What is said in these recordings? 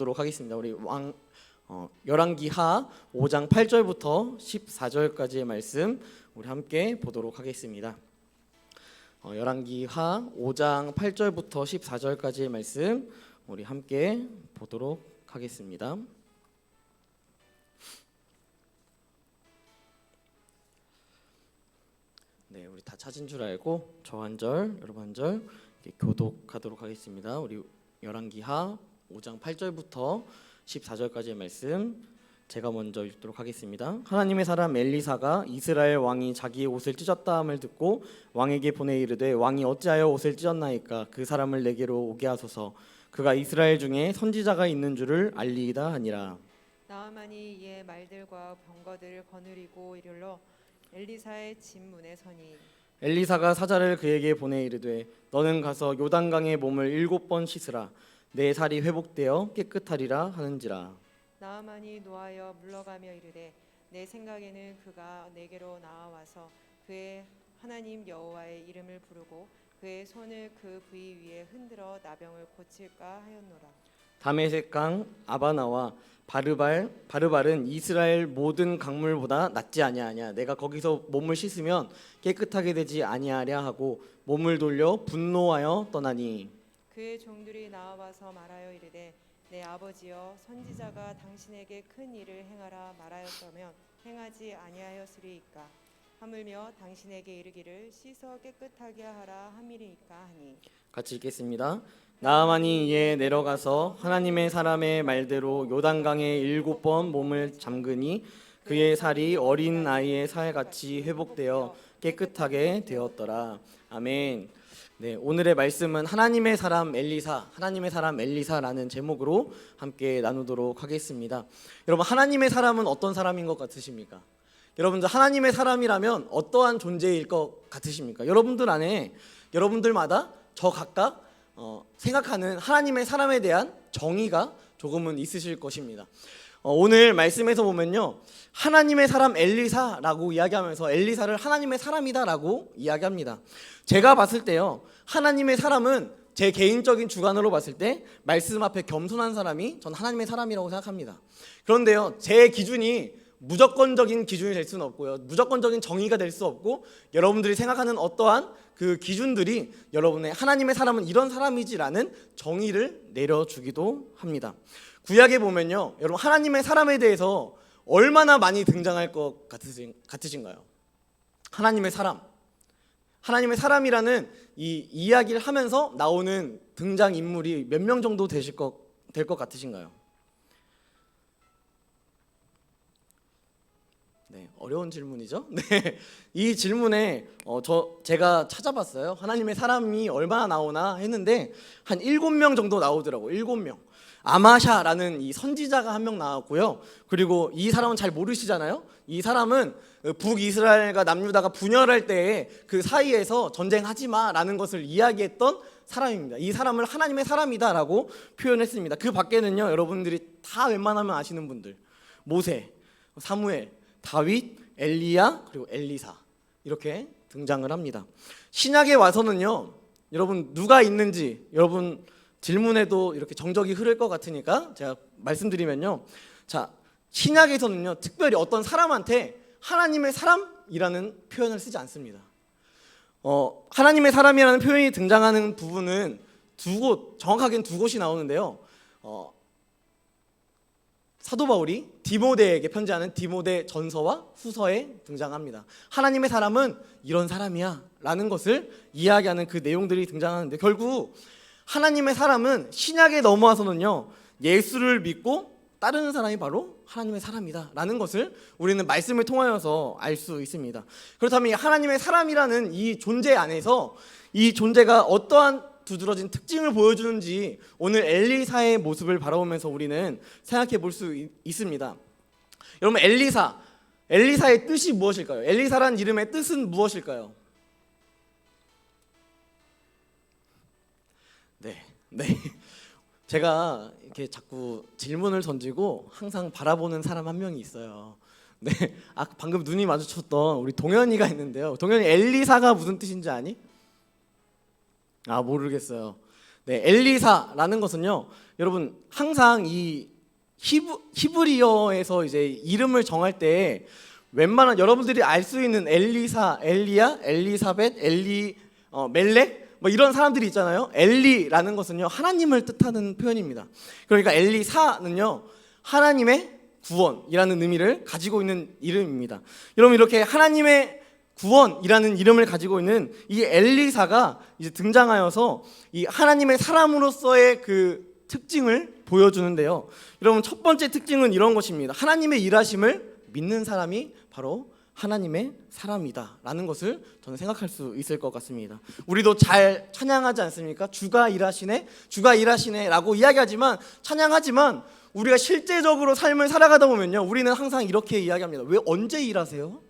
보도록 하겠습니다. 우리 열왕기하 5장 8절부터 14절까지의 말씀 우리 함께 보도록 하겠습니다. 열왕기하 5장 8절부터 14절까지의 말씀 우리 함께 보도록 하겠습니다. 네, 우리 다 찾은 줄 알고 저 한 절, 여러분 한 절 교독하도록 하겠습니다. 우리 열왕기하 5장 8절부터 14절까지의 말씀 제가 먼저 읽도록 하겠습니다. 하나님의 사람 엘리사가 이스라엘 왕이 자기의 옷을 찢었다 함을 듣고 왕에게 보내 이르되 왕이 어찌하여 옷을 찢었나이까 그 사람을 내게로 오게 하소서. 그가 이스라엘 중에 선지자가 있는 줄을 알리이다 하니라. 나아만이 이에 말들과 병거들을 거느리고 이르러 엘리사의 집 문에 서니 엘리사가 사자를 그에게 보내 이르되 너는 가서 요단강에 몸을 7번 씻으라. 내 살이 회복되어 깨끗하리라 하는지라. 나아만이 노하여 물러가며 이르되 내 생각에는 그가 내게로 나와와서 그의 하나님 여호와의 이름을 부르고 그의 손을 그 부위 위에 흔들어 나병을 고칠까 하였노라. 다메섹 강 아바나와 바르발은 이스라엘 모든 강물보다 낫지 아니하냐. 내가 거기서 몸을 씻으면 깨끗하게 되지 아니하랴 하고 몸을 돌려 분노하여 떠나니. 그의 종들이 나와서 말하여 이르되 내 아버지여 선지자가 당신에게 큰 일을 행하라 말하였다면 행하지 아니하였으리이까. 하물며 당신에게 이르기를 씻어 깨끗하게 하라 함이리이까 하니. 같이 읽겠습니다. 나아만이 이에 내려가서 하나님의 사람의 말대로 요단강에 7번 몸을 잠그니 그의 살이 어린 아이의 살같이 회복되어 깨끗하게 되었더라. 아멘. 네, 오늘의 말씀은 하나님의 사람 엘리사라는 제목으로 함께 나누도록 하겠습니다. 여러분, 하나님의 사람은 어떤 사람인 것 같으십니까? 여러분들 하나님의 사람이라면 어떠한 존재일 것 같으십니까? 여러분들 안에 여러분들마다 저 각각 생각하는 하나님의 사람에 대한 정의가 조금은 있으실 것입니다. 오늘 말씀에서 보면요, 하나님의 사람 엘리사라고 이야기하면서 엘리사를 하나님의 사람이다라고 이야기합니다. 제가 봤을 때요, 하나님의 사람은 제 개인적인 주관으로 봤을 때 말씀 앞에 겸손한 사람이 전 하나님의 사람이라고 생각합니다. 그런데요, 제 기준이 무조건적인 기준이 될 수는 없고요, 무조건적인 정의가 될 수 없고, 여러분들이 생각하는 어떠한 그 기준들이 여러분의 하나님의 사람은 이런 사람이지라는 정의를 내려주기도 합니다. 구약에 보면요, 여러분 하나님의 사람에 대해서 얼마나 많이 등장할 것 같으신가요? 하나님의 사람이라는 이 이야기를 하면서 나오는 등장 인물이 몇 명 정도 될 것 같으신가요? 네, 어려운 질문이죠. 네, 이 질문에 제가 찾아봤어요. 하나님의 사람이 얼마나 나오나 했는데 한 7명 정도 나오더라고요. 7명. 아마샤라는 이 선지자가 한 명 나왔고요. 그리고 이 사람은 잘 모르시잖아요. 이 사람은 북이스라엘과 남유다가 분열할 때에 그 사이에서 전쟁하지 마라는 것을 이야기했던 사람입니다. 이 사람을 하나님의 사람이다라고 표현했습니다. 그 밖에는요, 여러분들이 다 웬만하면 아시는 분들, 모세, 사무엘, 다윗, 엘리야, 그리고 엘리사 이렇게 등장을 합니다. 신약에 와서는요, 여러분 누가 있는지 여러분 질문에도 이렇게 정적이 흐를 것 같으니까 제가 말씀드리면요, 자, 신약에서는요 특별히 어떤 사람한테 하나님의 사람이라는 표현을 쓰지 않습니다. 하나님의 사람이라는 표현이 등장하는 부분은 정확하게는 두 곳이 나오는데요. 사도 바울이 디모데에게 편지하는 디모데 전서와 후서에 등장합니다. 하나님의 사람은 이런 사람이야 라는 것을 이야기하는 그 내용들이 등장하는데, 결국 하나님의 사람은 신약에 넘어와서는요, 예수를 믿고 따르는 사람이 바로 하나님의 사람이다 라는 것을 우리는 말씀을 통하여서 알 수 있습니다. 그렇다면 하나님의 사람이라는 이 존재 안에서 이 존재가 어떠한 두드러진 특징을 보여주는지 오늘 엘리사의 모습을 바라보면서 우리는 생각해 볼 수 있습니다. 여러분, 엘리사의 뜻이 무엇일까요? 엘리사라는 이름의 뜻은 무엇일까요? 네. 제가 이렇게 자꾸 질문을 던지고 항상 바라보는 사람 한 명이 있어요. 네, 방금 눈이 마주쳤던 우리 동현이가 있는데요. 동현이, 엘리사가 무슨 뜻인지 아니? 모르겠어요. 네, 엘리사라는 것은요, 여러분 항상 이 히브리어에서 이제 이름을 정할 때 웬만한 여러분들이 알 수 있는 엘리사, 엘리야, 엘리사벳, 멜렉 뭐 이런 사람들이 있잖아요. 엘리라는 것은요 하나님을 뜻하는 표현입니다. 그러니까 엘리사는요 하나님의 구원이라는 의미를 가지고 있는 이름입니다. 여러분 이렇게 하나님의 구원이라는 이름을 가지고 있는 이 엘리사가 이제 등장하여서 이 하나님의 사람으로서의 그 특징을 보여주는데요. 여러분 첫 번째 특징은 이런 것입니다. 하나님의 일하심을 믿는 사람이 바로 하나님의 사람이다라는 것을 저는 생각할 수 있을 것 같습니다. 우리도 잘 찬양하지 않습니까? 주가 일하시네, 주가 일하시네라고 이야기하지만 찬양하지만 우리가 실제적으로 삶을 살아가다 보면요, 우리는 항상 이렇게 이야기합니다. 왜 언제 일하세요?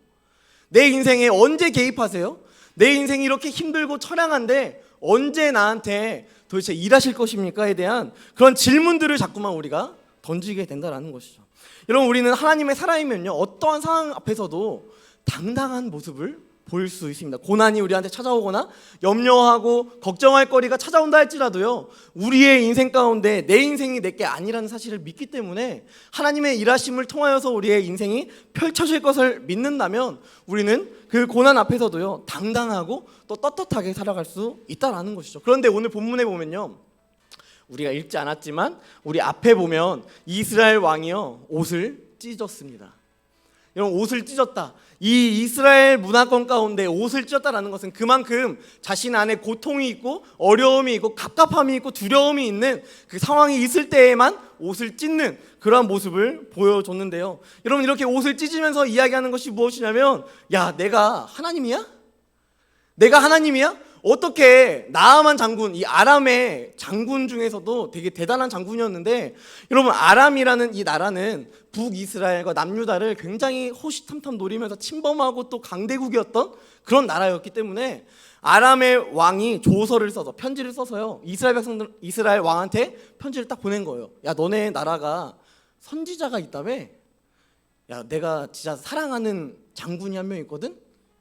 내 인생에 언제 개입하세요? 내 인생이 이렇게 힘들고 처량한데 언제 나한테 도대체 일하실 것입니까?에 대한 그런 질문들을 자꾸만 우리가 던지게 된다는 것이죠. 여러분 우리는 하나님의 사람이면요 어떠한 상황 앞에서도 당당한 모습을 보일 수 있습니다. 고난이 우리한테 찾아오거나 염려하고 걱정할 거리가 찾아온다 할지라도요 우리의 인생 가운데 내 인생이 내게 아니라는 사실을 믿기 때문에 하나님의 일하심을 통하여서 우리의 인생이 펼쳐질 것을 믿는다면 우리는 그 고난 앞에서도요 당당하고 또 떳떳하게 살아갈 수 있다라는 것이죠. 그런데 오늘 본문에 보면요 우리가 읽지 않았지만 우리 앞에 보면 이스라엘 왕이요 옷을 찢었습니다. 여러분 옷을 찢었다. 이 이스라엘 문화권 가운데 옷을 찢었다라는 것은 그만큼 자신 안에 고통이 있고 어려움이 있고 갑갑함이 있고 두려움이 있는 그 상황이 있을 때에만 옷을 찢는 그러한 모습을 보여줬는데요. 여러분 이렇게 옷을 찢으면서 이야기하는 것이 무엇이냐면 야 내가 하나님이야? 내가 하나님이야? 어떻게 나아만 장군, 이 아람의 장군 중에서도 되게 대단한 장군이었는데 여러분 아람이라는 이 나라는 북이스라엘과 남유다를 굉장히 호시탐탐 노리면서 침범하고 또 강대국이었던 그런 나라였기 때문에 아람의 왕이 조서를 써서 편지를 써서요 이스라엘 백성들 이스라엘 왕한테 편지를 딱 보낸 거예요. 야 너네 나라가 선지자가 있다며? 야 내가 진짜 사랑하는 장군이 한 명 있거든?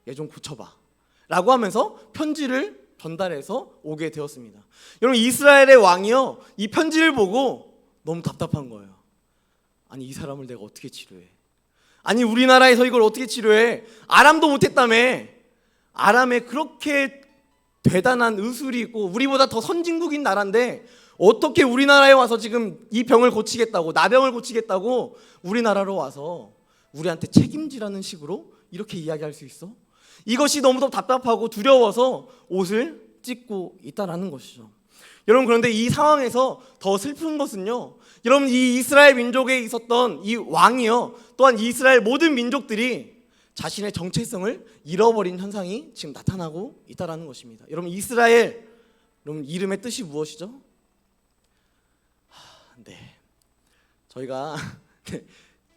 얘 좀 고쳐봐 라고 하면서 편지를 전달해서 오게 되었습니다. 여러분 이스라엘의 왕이요 이 편지를 보고 너무 답답한 거예요. 아니 이 사람을 내가 어떻게 치료해? 아니 우리나라에서 이걸 어떻게 치료해? 아람도 못했다며. 아람에 그렇게 대단한 의술이 있고 우리보다 더 선진국인 나라인데 어떻게 우리나라에 와서 지금 이 병을 고치겠다고 나병을 고치겠다고 우리나라로 와서 우리한테 책임지라는 식으로 이렇게 이야기할 수 있어? 이것이 너무도 답답하고 두려워서 옷을 찢고 있다라는 것이죠. 여러분 그런데 이 상황에서 더 슬픈 것은요 여러분 이 이스라엘 민족에 있었던 이 왕이요 또한 이스라엘 모든 민족들이 자신의 정체성을 잃어버린 현상이 지금 나타나고 있다라는 것입니다. 여러분 이스라엘 여러분 이름의 뜻이 무엇이죠? 네 저희가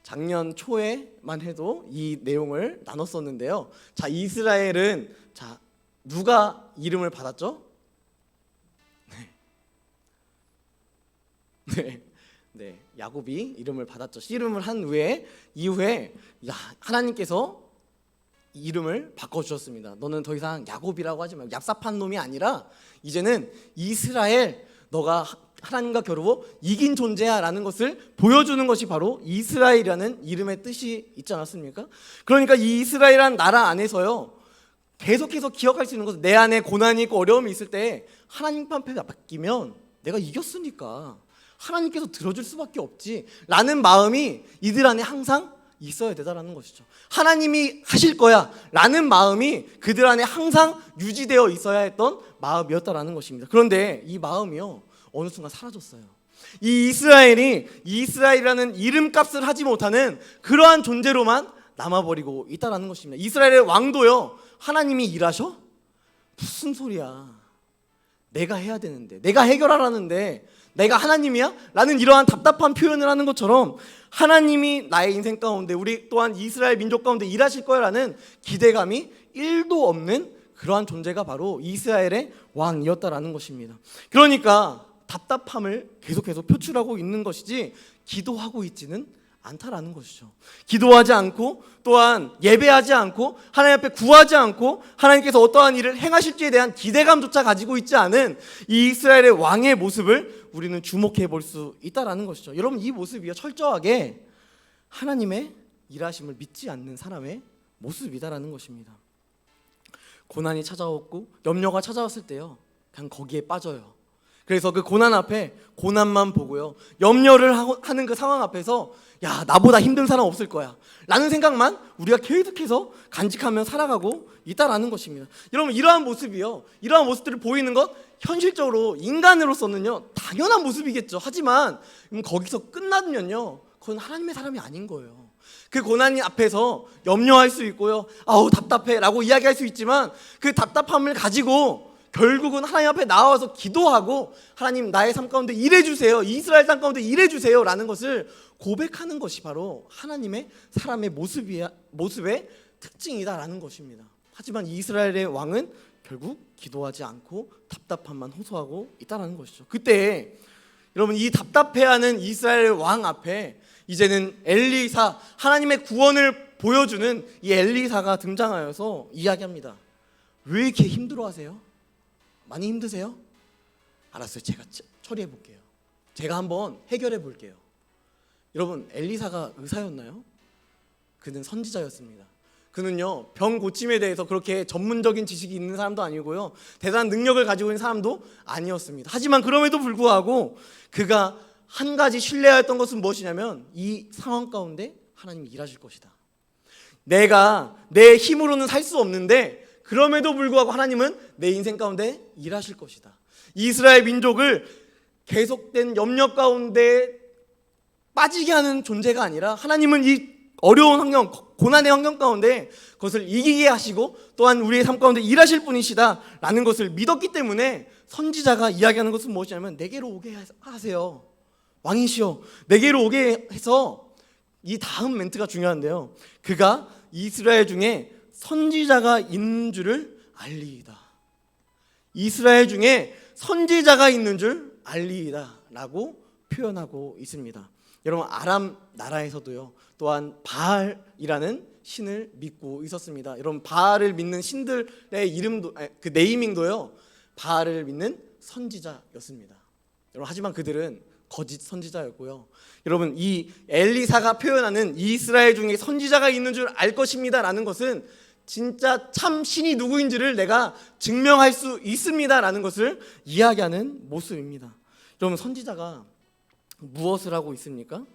작년 초에만 해도 이 내용을 나눴었는데요. 자, 이스라엘은 자 누가 이름을 받았죠? 네, 야곱이 이름을 받았죠. 씨름을 한 이후에 하나님께서 이름을 바꿔주셨습니다. 너는 더 이상 야곱이라고 하지 말고 얍삽한 놈이 아니라 이제는 이스라엘, 너가 하나님과 겨루어 이긴 존재야 라는 것을 보여주는 것이 바로 이스라엘이라는 이름의 뜻이 있지 않았습니까? 그러니까 이 이스라엘이라는 나라 안에서요 계속해서 기억할 수 있는 것은 내 안에 고난이 있고 어려움이 있을 때 하나님 앞에 맡기면 내가 이겼으니까 하나님께서 들어줄 수밖에 없지 라는 마음이 이들 안에 항상 있어야 되다라는 것이죠. 하나님이 하실 거야 라는 마음이 그들 안에 항상 유지되어 있어야 했던 마음이었다라는 것입니다. 그런데 이 마음이요 어느 순간 사라졌어요. 이 이스라엘이 이스라엘이라는 이름값을 하지 못하는 그러한 존재로만 남아버리고 있다는 것입니다. 이스라엘의 왕도요 하나님이 일하셔? 무슨 소리야. 내가 해야 되는데 내가 해결하라는데 내가 하나님이야? 라는 이러한 답답한 표현을 하는 것처럼 하나님이 나의 인생 가운데 우리 또한 이스라엘 민족 가운데 일하실 거야 라는 기대감이 1도 없는 그러한 존재가 바로 이스라엘의 왕이었다라는 것입니다. 그러니까 답답함을 계속해서 표출하고 있는 것이지 기도하고 있지는 않다라는 것이죠. 기도하지 않고 또한 예배하지 않고 하나님 앞에 구하지 않고 하나님께서 어떠한 일을 행하실지에 대한 기대감조차 가지고 있지 않은 이 이스라엘의 왕의 모습을 우리는 주목해 볼 수 있다라는 것이죠. 여러분, 이 모습이요 철저하게 하나님의 일하심을 믿지 않는 사람의 모습이다라는 것입니다. 고난이 찾아왔고 염려가 찾아왔을 때요 그냥 거기에 빠져요. 그래서 그 고난 앞에 고난만 보고요 염려를 하는 그 상황 앞에서 야, 나보다 힘든 사람 없을 거야 라는 생각만 우리가 계속해서 간직하며 살아가고 있다라는 것입니다. 여러분, 이러한 모습이요 이러한 모습들을 보이는 것 현실적으로 인간으로서는요 당연한 모습이겠죠. 하지만 거기서 끝나면요 그건 하나님의 사람이 아닌 거예요. 그 고난 앞에서 염려할 수 있고요 아우 답답해 라고 이야기할 수 있지만 그 답답함을 가지고 결국은 하나님 앞에 나와서 기도하고 하나님, 나의 삶 가운데 일해주세요, 이스라엘 삶 가운데 일해주세요 라는 것을 고백하는 것이 바로 하나님의 사람의 모습의 특징이다라는 것입니다. 하지만 이스라엘의 왕은 결국 기도하지 않고 답답함만 호소하고 있다는 것이죠. 그때 여러분, 이 답답해하는 이스라엘 왕 앞에 이제는 엘리사, 하나님의 구원을 보여주는 이 엘리사가 등장하여서 이야기합니다. 왜 이렇게 힘들어하세요? 많이 힘드세요? 알았어요, 제가 처리해 볼게요. 제가 한번 해결해 볼게요. 여러분, 엘리사가 의사였나요? 그는 선지자였습니다. 그는요 병 고침에 대해서 그렇게 전문적인 지식이 있는 사람도 아니고요 대단한 능력을 가지고 있는 사람도 아니었습니다. 하지만 그럼에도 불구하고 그가 한 가지 신뢰하였던 것은 무엇이냐면 이 상황 가운데 하나님이 일하실 것이다. 내가 내 힘으로는 살 수 없는데 그럼에도 불구하고 하나님은 내 인생 가운데 일하실 것이다. 이스라엘 민족을 계속된 염려 가운데 빠지게 하는 존재가 아니라 하나님은 이 어려운 환경, 고난의 환경 가운데 그것을 이기게 하시고 또한 우리의 삶 가운데 일하실 분이시다라는 것을 믿었기 때문에 선지자가 이야기하는 것은 무엇이냐면 내게로 오게 하세요. 왕이시여, 내게로 오게 해서, 이 다음 멘트가 중요한데요, 그가 이스라엘 중에 선지자가 있는 줄을 알리이다. 이스라엘 중에 선지자가 있는 줄 알리이다 라고 표현하고 있습니다. 여러분, 아람 나라에서도요 또한 바알이라는 신을 믿고 있었습니다. 여러분, 바알을 믿는 신들의 이름도, 그 네이밍도요 바알을 믿는 선지자였습니다. 여러분, 하지만 그들은 거짓 선지자였고요. 여러분, 이 엘리사가 표현하는 이스라엘 중에 선지자가 있는 줄 알 것입니다 라는 것은 진짜 참 신이 누구인지를 내가 증명할 수 있습니다 라는 것을 이야기하는 모습입니다. 여러분, 선지자가 무엇을 하고 있습니까?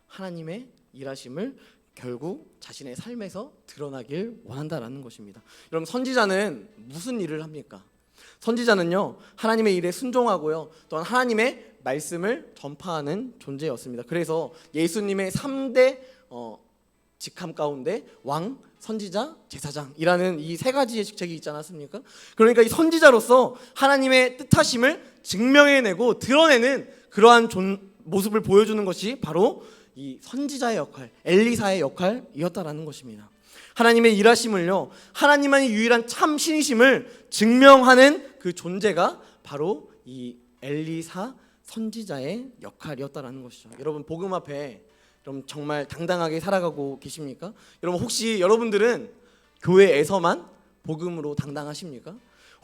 하나님의 일하심을 결국 자신의 삶에서 드러나길 원한다라는 것입니다. 여러분, 선지자는 무슨 일을 합니까? 선지자는요 하나님의 일에 순종하고요 또한 하나님의 말씀을 전파하는 존재였습니다. 그래서 예수님의 3대 직함 가운데 왕, 선지자, 제사장이라는 이 세 가지의 직책이 있지 않았습니까? 그러니까 이 선지자로서 하나님의 뜻하심을 증명해내고 드러내는 그러한 모습을 보여주는 것이 바로 이 선지자의 역할, 엘리사의 역할이었다라는 것입니다. 하나님의 일하심을요 하나님만이 유일한 참 신이심을 증명하는 그 존재가 바로 이 엘리사 선지자의 역할이었다라는 것이죠. 여러분, 복음 앞에 여러분 정말 당당하게 살아가고 계십니까? 여러분, 혹시 여러분들은 교회에서만 복음으로 당당하십니까?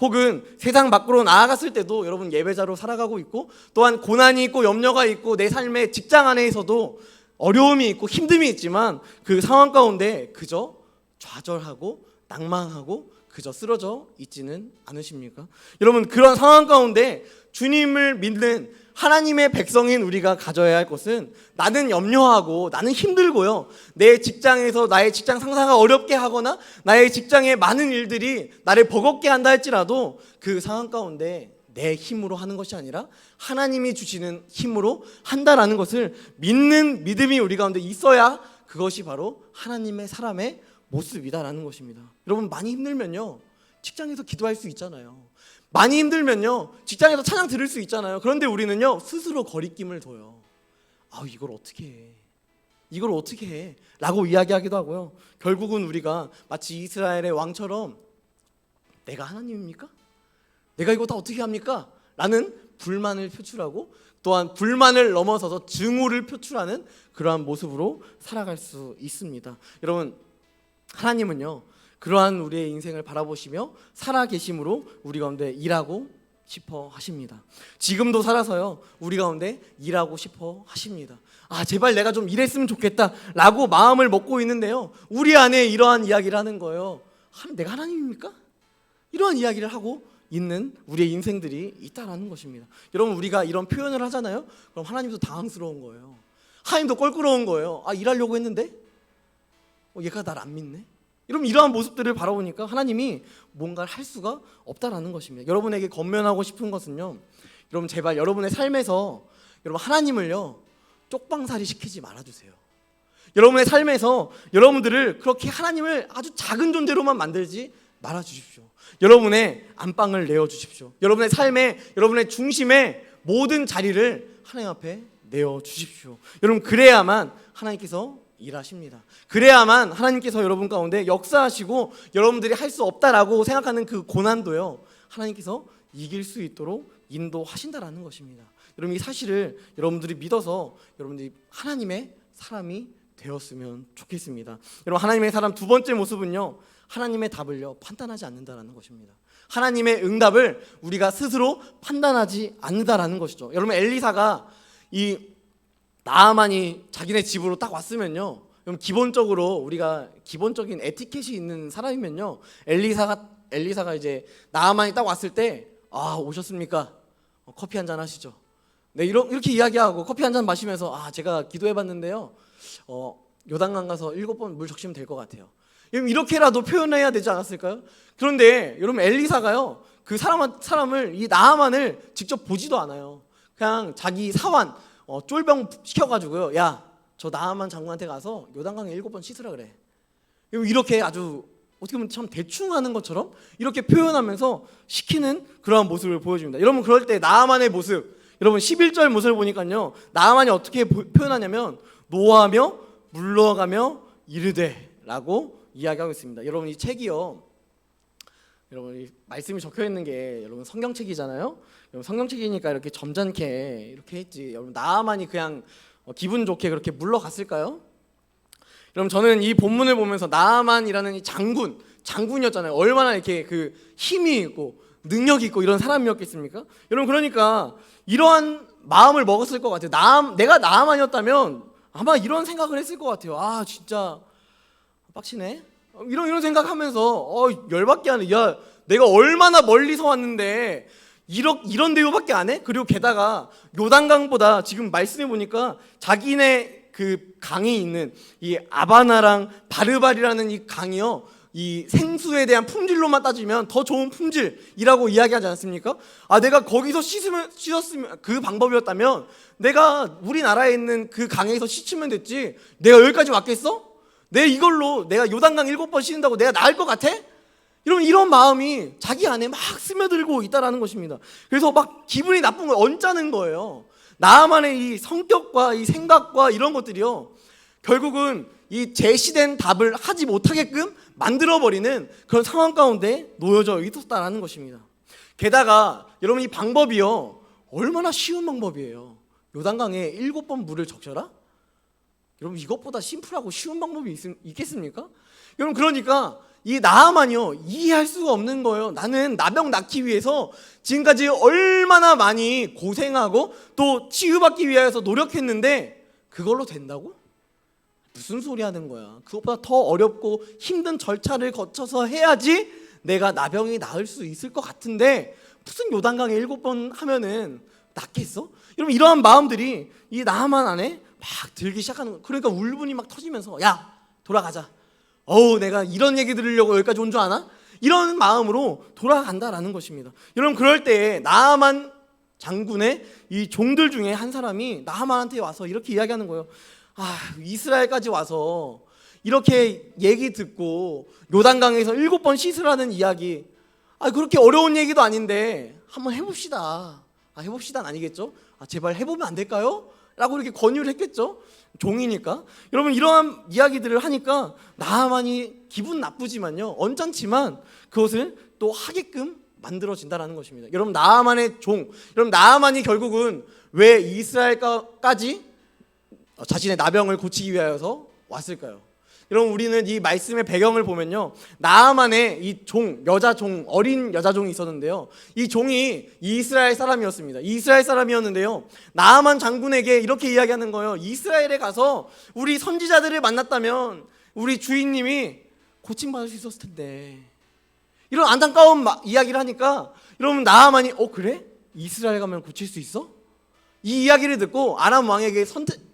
혹은 세상 밖으로 나아갔을 때도 여러분 예배자로 살아가고 있고 또한 고난이 있고 염려가 있고 내 삶의 직장 안에서도 어려움이 있고 힘듦이 있지만 그 상황 가운데 그저 좌절하고 낭망하고 그저 쓰러져 있지는 않으십니까? 여러분, 그런 상황 가운데 주님을 믿는 하나님의 백성인 우리가 가져야 할 것은, 나는 염려하고 나는 힘들고요 내 직장에서 나의 직장 상사가 어렵게 하거나 나의 직장의 많은 일들이 나를 버겁게 한다 할지라도 그 상황 가운데 내 힘으로 하는 것이 아니라 하나님이 주시는 힘으로 한다라는 것을 믿는 믿음이 우리 가운데 있어야 그것이 바로 하나님의 사람의 모습이다라는 것입니다. 여러분, 많이 힘들면요 직장에서 기도할 수 있잖아요. 많이 힘들면요 직장에서 찬양 들을 수 있잖아요. 그런데 우리는요 스스로 거리낌을 둬요. 이걸 어떻게 해? 이걸 어떻게 해? 라고 이야기하기도 하고요. 결국은 우리가 마치 이스라엘의 왕처럼 내가 하나님입니까? 내가 이거 다 어떻게 합니까? 라는 불만을 표출하고 또한 불만을 넘어서서 증오를 표출하는 그러한 모습으로 살아갈 수 있습니다. 여러분, 하나님은요 그러한 우리의 인생을 바라보시며 살아 계심으로 우리 가운데 일하고 싶어 하십니다. 지금도 살아서요 우리 가운데 일하고 싶어 하십니다. 제발 내가 좀 일했으면 좋겠다 라고 마음을 먹고 있는데요, 우리 안에 이러한 이야기를 하는 거예요. 내가 하나님입니까? 이러한 이야기를 하고 있는 우리의 인생들이 있다라는 것입니다. 여러분, 우리가 이런 표현을 하잖아요. 그럼 하나님도 당황스러운 거예요. 하나님도 껄끄러운 거예요. 일하려고 했는데 얘가 날 안 믿네. 여러분, 이러한 모습들을 바라보니까 하나님이 뭔가를 할 수가 없다라는 것입니다. 여러분에게 권면하고 싶은 것은요, 여러분 제발 여러분의 삶에서 여러분 하나님을요 쪽방살이 시키지 말아주세요. 여러분의 삶에서 여러분들을 그렇게 하나님을 아주 작은 존재로만 만들지 말아주십시오. 여러분의 안방을 내어주십시오. 여러분의 삶에, 여러분의 중심에 모든 자리를 하나님 앞에 내어주십시오. 여러분, 그래야만 하나님께서 일하십니다. 그래야만 하나님께서 여러분 가운데 역사하시고 여러분들이 할 수 없다라고 생각하는 그 고난도요 하나님께서 이길 수 있도록 인도하신다라는 것입니다. 여러분, 이 사실을 여러분들이 믿어서 여러분들이 하나님의 사람이 되었으면 좋겠습니다. 여러분, 하나님의 사람 두 번째 모습은요, 하나님의 답을요 판단하지 않는다라는 것입니다. 하나님의 응답을 우리가 스스로 판단하지 않는다라는 것이죠. 여러분, 엘리사가 이 나아만이 자기네 집으로 딱 왔으면요, 그럼 기본적으로 우리가 기본적인 에티켓이 있는 사람이면요, 엘리사가 이제 나아만이 딱 왔을 때 오셨습니까? 커피 한잔 하시죠. 네, 이렇게 이야기하고 커피 한잔 마시면서 제가 기도해봤는데요, 요단강 가서 7번 물 적시면 될 것 같아요. 이렇게라도 표현해야 되지 않았을까요? 그런데 여러분, 엘리사가요 그 사람을 이 나아만을 직접 보지도 않아요. 그냥 자기 사환 쫄병 시켜가지고요, 야, 저 나아만 장군한테 가서 요단강에 7번 씻으라 그래. 이렇게 아주 어떻게 보면 참 대충 하는 것처럼 이렇게 표현하면서 시키는 그러한 모습을 보여줍니다. 여러분, 그럴 때 나아만의 모습, 여러분 11절 모습을 보니까요, 나아만이 어떻게 표현하냐면 노하며 물러가며 이르되 라고 이야기하고 있습니다. 여러분, 이 책이요, 여러분 이 말씀이 적혀 있는 게 여러분 성경책이잖아요. 여러분, 성경책이니까 이렇게 점잖게 이렇게 했지, 여러분 나아만이 그냥 기분 좋게 그렇게 물러갔을까요? 여러분, 저는 이 본문을 보면서 나아만이라는 이 장군이었잖아요. 얼마나 이렇게 그 힘이 있고 능력이 있고 이런 사람이었겠습니까? 여러분, 그러니까 이러한 마음을 먹었을 것 같아요. 내가 나아만이었다면 아마 이런 생각을 했을 것 같아요. 진짜 빡치네. 이런 생각하면서 열받게 하네. 야, 내가 얼마나 멀리서 왔는데 이런 대우밖에 안 해? 그리고 게다가 요단강보다 지금 말씀해 보니까 자기네 그 강이 있는 이 아바나랑 바르발이라는 이 강이요, 이 생수에 대한 품질로만 따지면 더 좋은 품질이라고 이야기하지 않습니까? 내가 거기서 씻었으면 그 방법이었다면 내가 우리나라에 있는 그 강에서 씻으면 됐지, 내가 여기까지 왔겠어? 이걸로 내가 요단강 7번 씻는다고 내가 나을 것 같아? 이런 마음이 자기 안에 막 스며들고 있다라는 것입니다. 그래서 막 기분이 나쁜 거예요. 언짢은 거예요. 나만의 이 성격과 이 생각과 이런 것들이요, 결국은 이 제시된 답을 하지 못하게끔 만들어버리는 그런 상황 가운데 놓여져 있었다라는 것입니다. 게다가 여러분, 이 방법이요 얼마나 쉬운 방법이에요. 요단강에 7번 물을 적셔라? 여러분, 이것보다 심플하고 쉬운 방법이 있겠습니까? 여러분, 그러니까 이 나아만이요 이해할 수가 없는 거예요. 나는 나병 낫기 위해서 지금까지 얼마나 많이 고생하고 또 치유받기 위해서 노력했는데 그걸로 된다고? 무슨 소리 하는 거야. 그것보다 더 어렵고 힘든 절차를 거쳐서 해야지 내가 나병이 나을 수 있을 것 같은데 무슨 요단강에 7번 하면은 낫겠어? 여러분, 이러한 마음들이 이 나아만 안에 막 들기 시작하는 거예요. 그러니까 울분이 막 터지면서 야, 돌아가자. 내가 이런 얘기 들으려고 여기까지 온 줄 아나? 이런 마음으로 돌아간다라는 것입니다. 여러분, 그럴 때 나아만 장군의 이 종들 중에 한 사람이 나아만한테 와서 이렇게 이야기하는 거예요. 이스라엘까지 와서 이렇게 얘기 듣고 요단강에서 7번 씻으라는 이야기, 그렇게 어려운 얘기도 아닌데 한번 해봅시다. 해봅시다는 아니겠죠? 제발 해보면 안 될까요? 라고 이렇게 권유를 했겠죠? 종이니까. 여러분, 이러한 이야기들을 하니까 나아만이 기분 나쁘지만요, 언짢지만 그것을 또 하게끔 만들어진다라는 것입니다. 여러분 나아만의 종, 여러분 나아만이 결국은 왜 이스라엘까지 자신의 나병을 고치기 위하여서 왔을까요? 여러분 우리는 이 말씀의 배경을 보면요, 나아만의 이 종, 여자 종, 어린 여자 종이 있었는데요, 이 종이 이스라엘 사람이었습니다. 이스라엘 사람이었는데요, 나아만 장군에게 이렇게 이야기하는 거예요. 이스라엘에 가서 우리 선지자들을 만났다면 우리 주인님이 고침받을 수 있었을 텐데, 이런 안타까운 이야기를 하니까 여러분 나아만이 그래? 이스라엘 가면 고칠 수 있어? 이 이야기를 듣고 아람 왕에게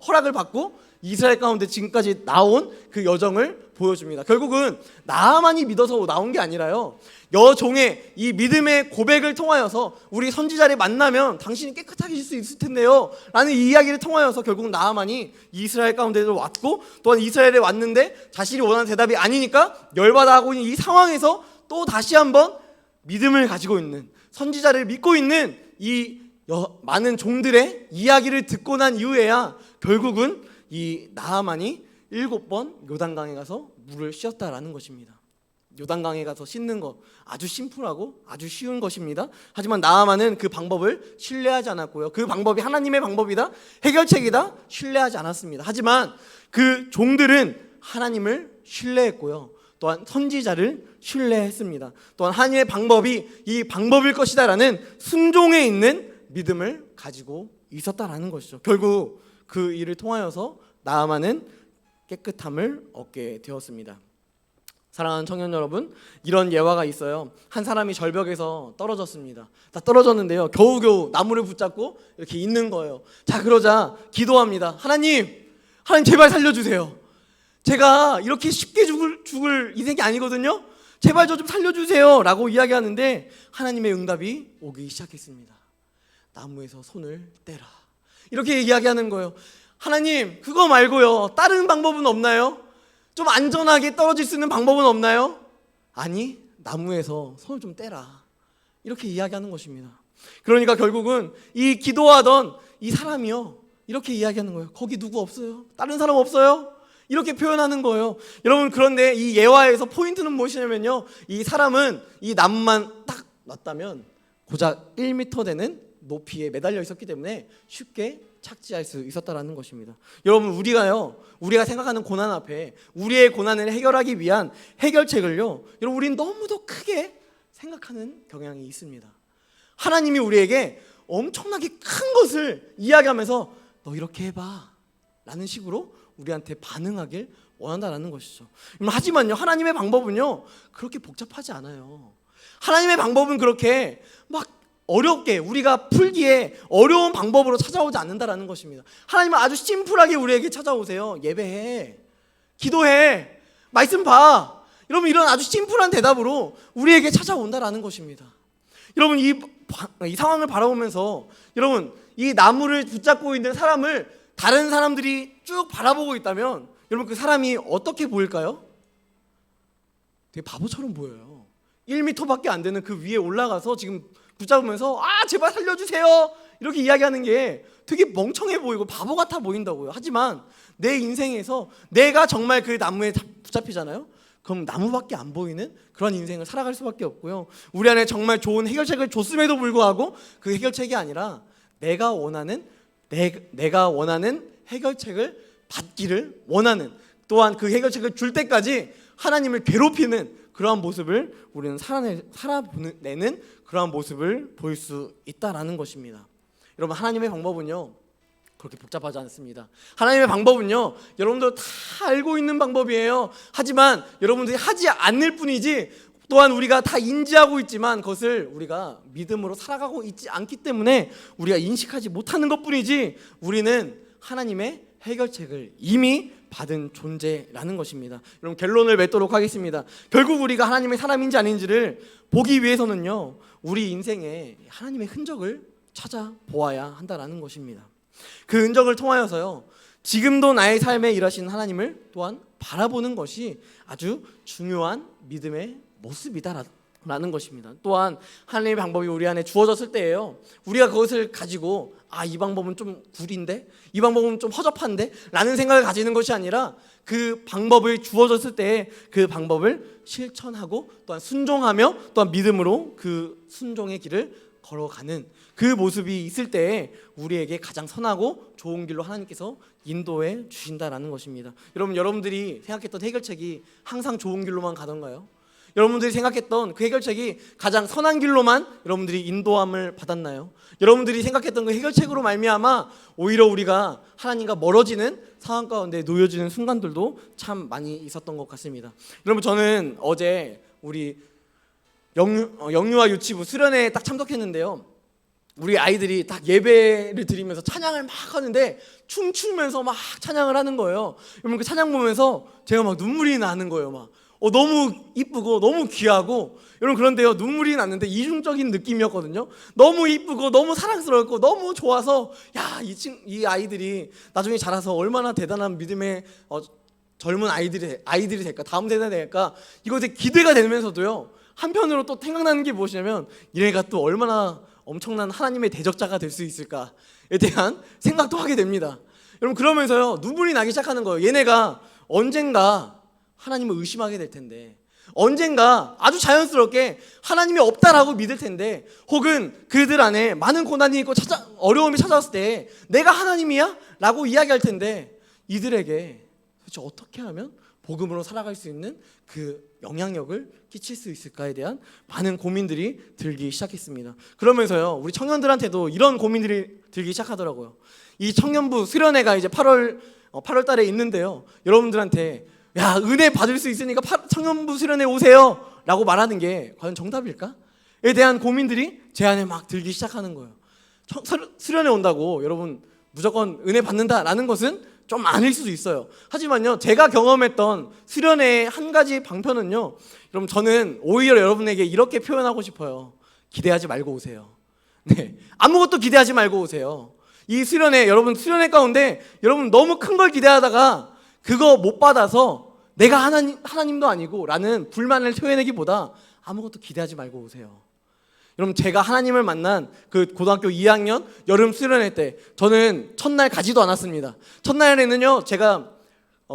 허락을 받고 이스라엘 가운데 지금까지 나온 그 여정을 보여줍니다. 결국은 나아만이 믿어서 나온 게 아니라요, 여종의 이 믿음의 고백을 통하여서 우리 선지자를 만나면 당신이 깨끗하게 수 있을 텐데요 라는 이 이야기를 통하여서 결국 나아만이 이스라엘 가운데로 왔고, 또한 이스라엘에 왔는데 자신이 원하는 대답이 아니니까 열받아하고 있는 이 상황에서 또 다시 한번 믿음을 가지고 있는, 선지자를 믿고 있는 이 많은 종들의 이야기를 듣고 난 이후에야 결국은 이 나아만이 7번 요단강에 가서 물을 씻었다라는 것입니다. 요단강에 가서 씻는 것 아주 심플하고 아주 쉬운 것입니다. 하지만 나아만은 그 방법을 신뢰하지 않았고요, 그 방법이 하나님의 방법이다, 해결책이다, 신뢰하지 않았습니다. 하지만 그 종들은 하나님을 신뢰했고요, 또한 선지자를 신뢰했습니다. 또한 하나님의 방법이 이 방법일 것이다라는 순종에 있는 믿음을 가지고 있었다라는 것이죠. 결국 그 일을 통하여서 나아만은 깨끗함을 얻게 되었습니다. 사랑하는 청년 여러분, 이런 예화가 있어요. 한 사람이 절벽에서 떨어졌습니다. 다 떨어졌는데요, 겨우겨우 나무를 붙잡고 이렇게 있는 거예요. 자, 그러자 기도합니다. 하나님 제발 살려주세요. 제가 이렇게 쉽게 죽을 인생이 아니거든요. 제발 저 좀 살려주세요 라고 이야기하는데 하나님의 응답이 오기 시작했습니다. 나무에서 손을 떼라, 이렇게 이야기하는 거예요. 하나님, 그거 말고요 다른 방법은 없나요? 좀 안전하게 떨어질 수 있는 방법은 없나요? 아니, 나무에서 손을 좀 떼라, 이렇게 이야기하는 것입니다. 그러니까 결국은 이 기도하던 이 사람이요, 이렇게 이야기하는 거예요. 거기 누구 없어요? 다른 사람 없어요? 이렇게 표현하는 거예요. 여러분, 그런데 이 예화에서 포인트는 무엇이냐면요, 이 사람은 이 나무만 딱 놨다면 고작 1m 되는 높이에 매달려 있었기 때문에 쉽게 착지할 수 있었다라는 것입니다. 여러분, 우리가 생각하는 고난 앞에 우리의 고난을 해결하기 위한 해결책을요, 여러분 우리는 너무도 크게 생각하는 경향이 있습니다. 하나님이 우리에게 엄청나게 큰 것을 이야기하면서 너 이렇게 해봐 라는 식으로 우리한테 반응하길 원한다라는 것이죠. 하지만요, 하나님의 방법은요 그렇게 복잡하지 않아요. 하나님의 방법은 그렇게 막 어렵게 우리가 풀기에 어려운 방법으로 찾아오지 않는다라는 것입니다. 하나님은 아주 심플하게 우리에게 찾아오세요. 예배해, 기도해, 말씀 봐. 여러분, 이런 아주 심플한 대답으로 우리에게 찾아온다라는 것입니다. 여러분, 이 상황을 바라보면서 여러분, 이 나무를 붙잡고 있는 사람을 다른 사람들이 쭉 바라보고 있다면 여러분, 그 사람이 어떻게 보일까요? 되게 바보처럼 보여요. 1m밖에 안 되는 그 위에 올라가서 지금 붙잡으면서 제발 살려주세요 이렇게 이야기하는 게 되게 멍청해 보이고 바보 같아 보인다고요. 하지만 내 인생에서 내가 정말 그 나무에 붙잡히잖아요. 그럼 나무밖에 안 보이는 그런 인생을 살아갈 수밖에 없고요. 우리 안에 정말 좋은 해결책을 줬음에도 불구하고 그 해결책이 아니라 내가 원하는 해결책을 받기를 원하는, 또한 그 해결책을 줄 때까지 하나님을 괴롭히는 그러한 모습을 우리는 살아내는 그러한 모습을 보일 수 있다라는 것입니다. 여러분, 하나님의 방법은요 그렇게 복잡하지 않습니다. 하나님의 방법은요 여러분들 다 알고 있는 방법이에요. 하지만 여러분들이 하지 않을 뿐이지, 또한 우리가 다 인지하고 있지만 그것을 우리가 믿음으로 살아가고 있지 않기 때문에 우리가 인식하지 못하는 것뿐이지, 우리는 하나님의 해결책을 이미 받은 존재라는 것입니다. 여러분, 결론을 맺도록 하겠습니다. 결국 우리가 하나님의 사람인지 아닌지를 보기 위해서는요 우리 인생에 하나님의 흔적을 찾아보아야 한다라는 것입니다. 그 흔적을 통하여서요 지금도 나의 삶에 일하시는 하나님을 또한 바라보는 것이 아주 중요한 믿음의 모습이다라는 라는 것입니다. 또한 하나님의 방법이 우리 안에 주어졌을 때예요. 우리가 그것을 가지고 이 방법은 좀 구린데, 이 방법은 좀 허접한데 라는 생각을 가지는 것이 아니라 그 방법을 주어졌을 때 그 방법을 실천하고 또한 순종하며 또한 믿음으로 그 순종의 길을 걸어가는 그 모습이 있을 때 우리에게 가장 선하고 좋은 길로 하나님께서 인도해 주신다라는 것입니다. 여러분들이 생각했던 해결책이 항상 좋은 길로만 가던가요? 여러분들이 생각했던 그 해결책이 가장 선한 길로만 여러분들이 인도함을 받았나요? 여러분들이 생각했던 그 해결책으로 말미암아 오히려 우리가 하나님과 멀어지는 상황 가운데 놓여지는 순간들도 참 많이 있었던 것 같습니다. 여러분, 저는 어제 우리 영유아 유치부 수련회에 딱 참석했는데요. 우리 아이들이 딱 예배를 드리면서 찬양을 막 하는데 춤추면서 막 찬양을 하는 거예요. 여러분, 그 찬양 보면서 제가 막 눈물이 나는 거예요. 막 너무 이쁘고 너무 귀하고, 여러분, 그런데요, 눈물이 났는데 이중적인 느낌이었거든요. 너무 이쁘고 너무 사랑스럽고 너무 좋아서 이 아이들이 나중에 자라서 얼마나 대단한 믿음의 젊은 아이들이 될까, 다음 세대가 될까, 이것에 기대가 되면서도요, 한편으로 또 생각나는 게 무엇이냐면 얘네가 또 얼마나 엄청난 하나님의 대적자가 될 수 있을까에 대한 생각도 하게 됩니다. 여러분, 그러면서요, 눈물이 나기 시작하는 거예요. 얘네가 언젠가 하나님을 의심하게 될 텐데, 언젠가 아주 자연스럽게 하나님이 없다라고 믿을 텐데, 혹은 그들 안에 많은 고난이 있고 어려움이 찾아왔을 때 내가 하나님이야? 라고 이야기할 텐데, 이들에게 도대체 어떻게 하면 복음으로 살아갈 수 있는 그 영향력을 끼칠 수 있을까에 대한 많은 고민들이 들기 시작했습니다. 그러면서요, 우리 청년들한테도 이런 고민들이 들기 시작하더라고요. 이 청년부 수련회가 이제 8월 달에 있는데요, 여러분들한테 은혜 받을 수 있으니까 청년부 수련회 오세요 라고 말하는 게 과연 정답일까?에 대한 고민들이 제 안에 막 들기 시작하는 거예요. 수련회 온다고 여러분 무조건 은혜 받는다라는 것은 좀 아닐 수도 있어요. 하지만요, 제가 경험했던 수련회의 한 가지 방편은요, 여러분, 저는 오히려 여러분에게 이렇게 표현하고 싶어요. 기대하지 말고 오세요. 네, 아무것도 기대하지 말고 오세요. 이 수련회, 여러분, 수련회 가운데 여러분 너무 큰 걸 기대하다가 그거 못 받아서 내가 하나님도 아니고 라는 불만을 표현하기보다 아무것도 기대하지 말고 오세요. 여러분, 제가 하나님을 만난 그 고등학교 2학년 여름 수련회 때 저는 첫날 가지도 않았습니다. 첫날에는요, 제가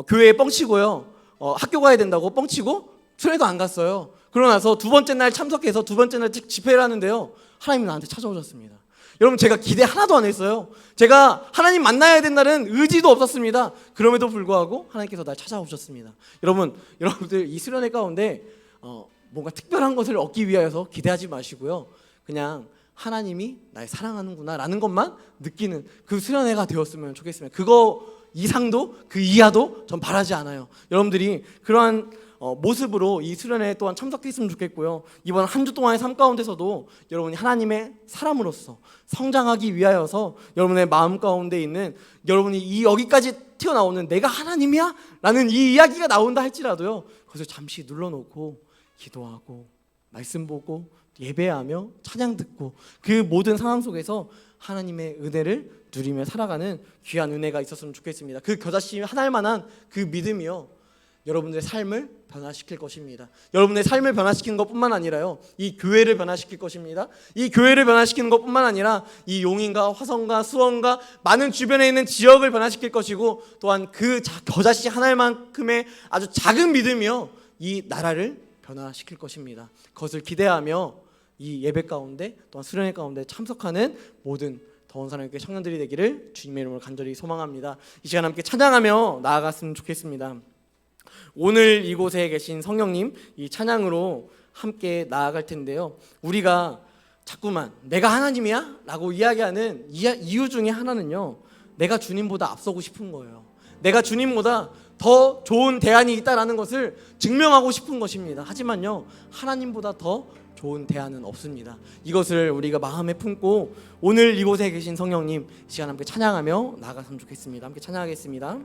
교회에 뻥치고요, 학교 가야 된다고 뻥치고 수련회도 안 갔어요. 그러고 나서 두 번째 날 참석해서 두 번째 날 집회를 하는데요, 하나님이 나한테 찾아오셨습니다. 여러분, 제가 기대 하나도 안 했어요. 제가 하나님 만나야 된다는 의지도 없었습니다. 그럼에도 불구하고 하나님께서 날 찾아오셨습니다. 여러분들 이 수련회 가운데 뭔가 특별한 것을 얻기 위하여서 기대하지 마시고요, 그냥 하나님이 날 사랑하는구나 라는 것만 느끼는 그 수련회가 되었으면 좋겠습니다. 그거 이상도 그 이하도 전 바라지 않아요. 여러분들이 그러한 모습으로 이 수련회에 또한 참석했으면 좋겠고요, 이번 한 주 동안의 삶 가운데서도 여러분이 하나님의 사람으로서 성장하기 위하여서 여러분의 마음 가운데 있는, 여러분이 여기까지 튀어나오는 내가 하나님이야? 라는 이 이야기가 나온다 할지라도요, 그것을 잠시 눌러놓고 기도하고 말씀 보고 예배하며 찬양 듣고 그 모든 상황 속에서 하나님의 은혜를 누리며 살아가는 귀한 은혜가 있었으면 좋겠습니다. 그 겨자씨 하나만한 그 믿음이요, 여러분들의 삶을 변화시킬 것입니다. 여러분의 삶을 변화시키는 것뿐만 아니라요, 이 교회를 변화시킬 것입니다. 이 교회를 변화시키는 것뿐만 아니라 이 용인과 화성과 수원과 많은 주변에 있는 지역을 변화시킬 것이고, 또한 그 겨자씨 하나만큼의 아주 작은 믿음이요, 이 나라를 변화시킬 것입니다. 그것을 기대하며 이 예배 가운데 또한 수련회 가운데 참석하는 모든 더운 사랑의 교회 청년들이 되기를 주님의 이름으로 간절히 소망합니다. 이 시간 함께 찬양하며 나아갔으면 좋겠습니다. 오늘 이곳에 계신 성령님, 이 찬양으로 함께 나아갈 텐데요, 우리가 자꾸만 내가 하나님이야? 라고 이야기하는 이유 중에 하나는요, 내가 주님보다 앞서고 싶은 거예요. 내가 주님보다 더 좋은 대안이 있다라는 것을 증명하고 싶은 것입니다. 하지만요, 하나님보다 더 좋은 대안은 없습니다. 이것을 우리가 마음에 품고 오늘 이곳에 계신 성령님, 이 시간 함께 찬양하며 나아갔으면 좋겠습니다. 함께 찬양하겠습니다.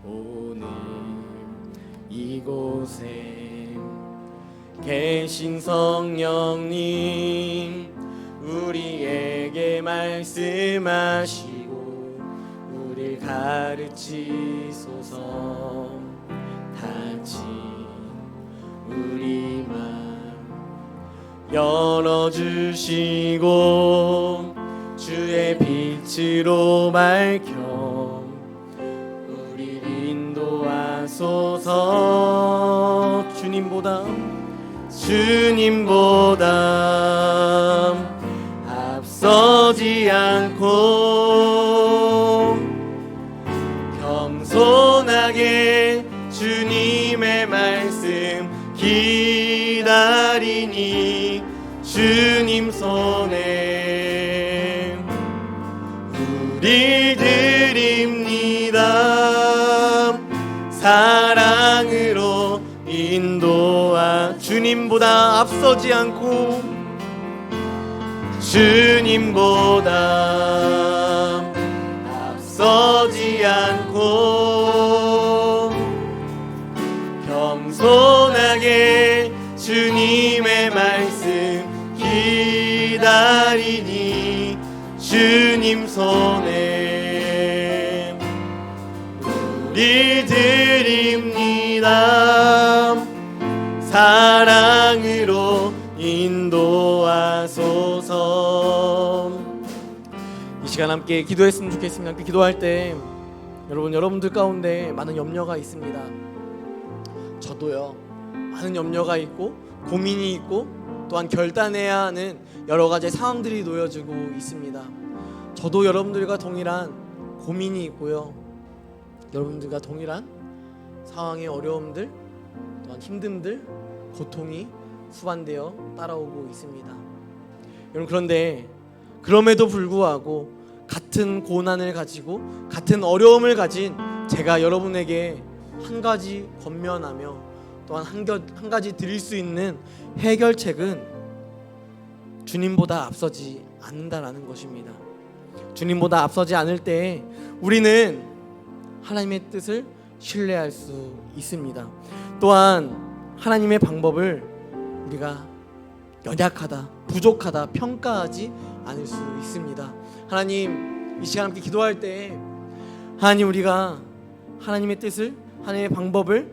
오늘 이곳에 계신 성령님, 우리에게 말씀하시고 나를 가르치소서. 다친 우리 맘 열어주시고 주의 빛으로 밝혀 우리 인도하소서. 주님보다 앞서지 않고 겸손하게 주님의 말씀 기다리니 주님 손에 우리 드립니다. 사랑으로 인도하 주님보다 앞서지 않고 주님보다 앞서지 않고 겸손하게 주님의 말씀 기다리니 주님 손에 우리 드립니다. 사랑으로 인도하소서. 이 시간 함께 기도했으면 좋겠습니다. 함께 기도할 때 여러분들 가운데 많은 염려가 있습니다. 저도요, 많은 염려가 있고 고민이 있고 또한 결단해야 하는 여러 가지 상황들이 놓여지고 있습니다. 저도 여러분들과 동일한 고민이 있고요, 여러분들과 동일한 상황의 어려움들 또한 힘듦들 고통이 수반되어 따라오고 있습니다. 여러분, 그런데 그럼에도 불구하고 같은 고난을 가지고 같은 어려움을 가진 제가 여러분에게 한 가지 권면하며 또한 한 가지 드릴 수 있는 해결책은 주님보다 앞서지 않는다라는 것입니다. 주님보다 앞서지 않을 때 우리는 하나님의 뜻을 신뢰할 수 있습니다. 또한 하나님의 방법을 우리가 연약하다, 부족하다 평가하지 않을 수 있습니다. 하나님, 이 시간 함께 기도할 때 하나님, 우리가 하나님의 뜻을, 하나님의 방법을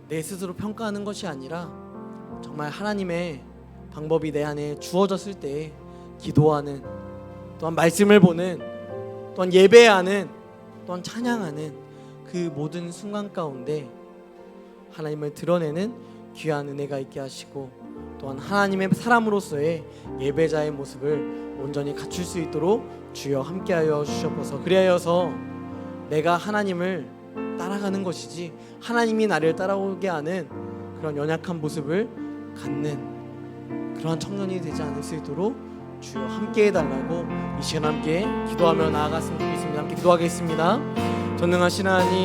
내 스스로 평가하는 것이 아니라 정말 하나님의 방법이 내 안에 주어졌을 때 기도하는, 또한 말씀을 보는, 또한 예배하는, 또한 찬양하는 그 모든 순간 가운데 하나님을 드러내는 귀한 은혜가 있게 하시고 또한 하나님의 사람으로서의 예배자의 모습을 온전히 갖출 수 있도록 주여 함께하여 주시옵소서. 그리하여서 내가 하나님을 따라가는 것이지 하나님이 나를 따라오게 하는 그런 연약한 모습을 갖는 그러한 청년이 되지 않을 수 있도록 주여 함께 해달라고 이 시간 함께 기도하며 나아갔으면 좋겠습니다. 함께 기도하겠습니다. 전능하신 하나님,